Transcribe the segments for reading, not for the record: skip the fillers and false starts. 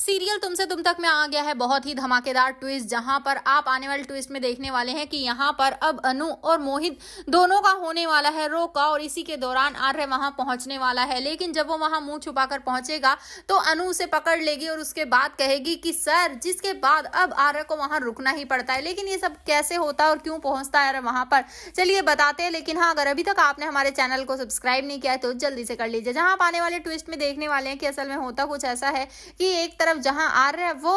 Serial तुमसे तुम तक में आ गया है बहुत ही धमाकेदार ट्विस्ट, जहां पर आप आने वाले ट्विस्ट में देखने वाले हैं कि यहां पर अब अनु और मोहित दोनों का होने वाला है रोका, और इसी के दौरान आर्य वहां पहुंचने वाला है। लेकिन जब वो वहां मुंह छुपाकर पहुंचेगा तो अनु उसे पकड़ लेगी और उसके बाद कहेगी कि सर, जिसके बाद अब आर्य को वहां रुकना ही पड़ता है। लेकिन ये सब कैसे होता है और क्यों पहुंचता है आर्य वहां पर, चलिए बताते हैं। लेकिन हाँ, अगर अभी तक आपने हमारे चैनल को सब्सक्राइब नहीं किया है तो जल्दी से कर लीजिए। जहां आप आने वाले ट्विस्ट में देखने वाले हैं कि असल में होता कुछ ऐसा है कि एक तरफ जहां आर्य वो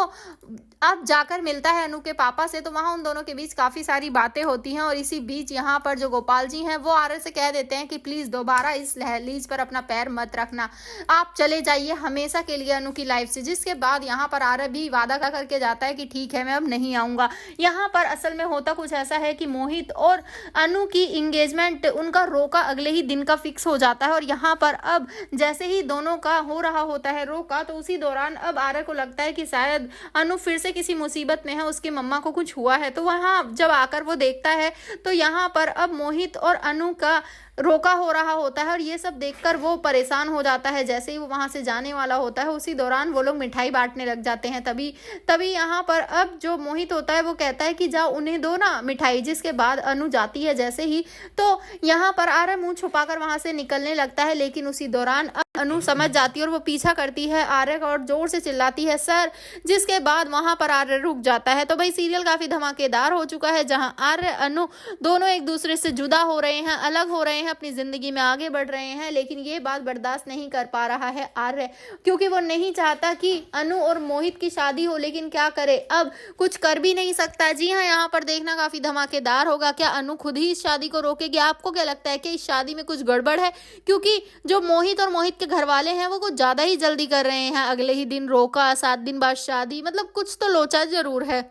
अब जाकर मिलता है अनु के पापा से, तो वहां उन दोनों के बीच काफी सारी बातें होती हैं। और इसी बीच यहाँ पर जो गोपाल जी हैं वो आर्य से कह देते हैं कि प्लीज दोबारा इस दहलीज पर अपना पैर मत रखना, आप चले जाइए हमेशा के लिए अनु की लाइफ से। जिसके बाद यहाँ पर आर्य भी वादा करके जाता है कि ठीक है, मैं अब नहीं आऊंगा। यहाँ पर असल में होता कुछ ऐसा है कि मोहित और अनु की इंगेजमेंट उनका रोका अगले ही दिन का फिक्स हो जाता है। और यहाँ पर अब जैसे ही दोनों का हो रहा होता है रोका, तो उसी दौरान अब आर्य को लगता है कि शायद अनु फिर से किसी मुसीबत में है, उसकी मम्मा को कुछ हुआ है। तो वहां जब आकर वो देखता है तो यहाँ पर अब मोहित और अनु का रोका हो रहा होता है, और ये सब देखकर वो परेशान हो जाता है। जैसे ही वो वहां से जाने वाला होता है उसी दौरान वो लोग मिठाई बांटने लग जाते हैं। तभी यहाँ पर अब जो मोहित होता है वो कहता है कि जाओ उन्हें दो ना मिठाई। जिसके बाद अनु जाती है जैसे ही, तो यहाँ पर आर्य मुंह छुपाकर वहां से निकलने लगता है। लेकिन उसी दौरान अनु समझ जाती है और वो पीछा करती है आर्य का और जोर से चिल्लाती है सर। जिसके बाद वहां पर आर्य रुक जाता है। तो भाई सीरियल काफी धमाकेदार हो चुका है, जहां आर्य अनु दोनों एक दूसरे से जुदा हो रहे हैं, अलग हो रहे हैं, अपनी जिंदगी में आगे बढ़ रहे हैं। लेकिन ये बात बर्दाश्त नहीं कर पा रहा है आर्य, क्योंकि वो नहीं चाहता कि अनु और मोहित की शादी हो। लेकिन क्या करे, अब कुछ कर भी नहीं सकता। जी हाँ, यहाँ पर देखना काफी धमाकेदार होगा। क्या अनु खुद ही इस शादी को रोकेगी? आपको क्या लगता है कि इस शादी में कुछ गड़बड़ है? क्योंकि जो मोहित और मोहित के घर वाले हैं वो कुछ ज्यादा ही जल्दी कर रहे हैं। अगले ही दिन रोका, 7 दिन बाद शादी, मतलब कुछ तो लोचा जरूर है।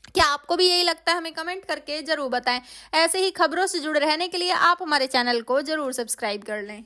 क्या आपको भी यही लगता है? हमें कमेंट करके जरूर बताएं। ऐसे ही खबरों से जुड़े रहने के लिए आप हमारे चैनल को जरूर सब्सक्राइब कर लें।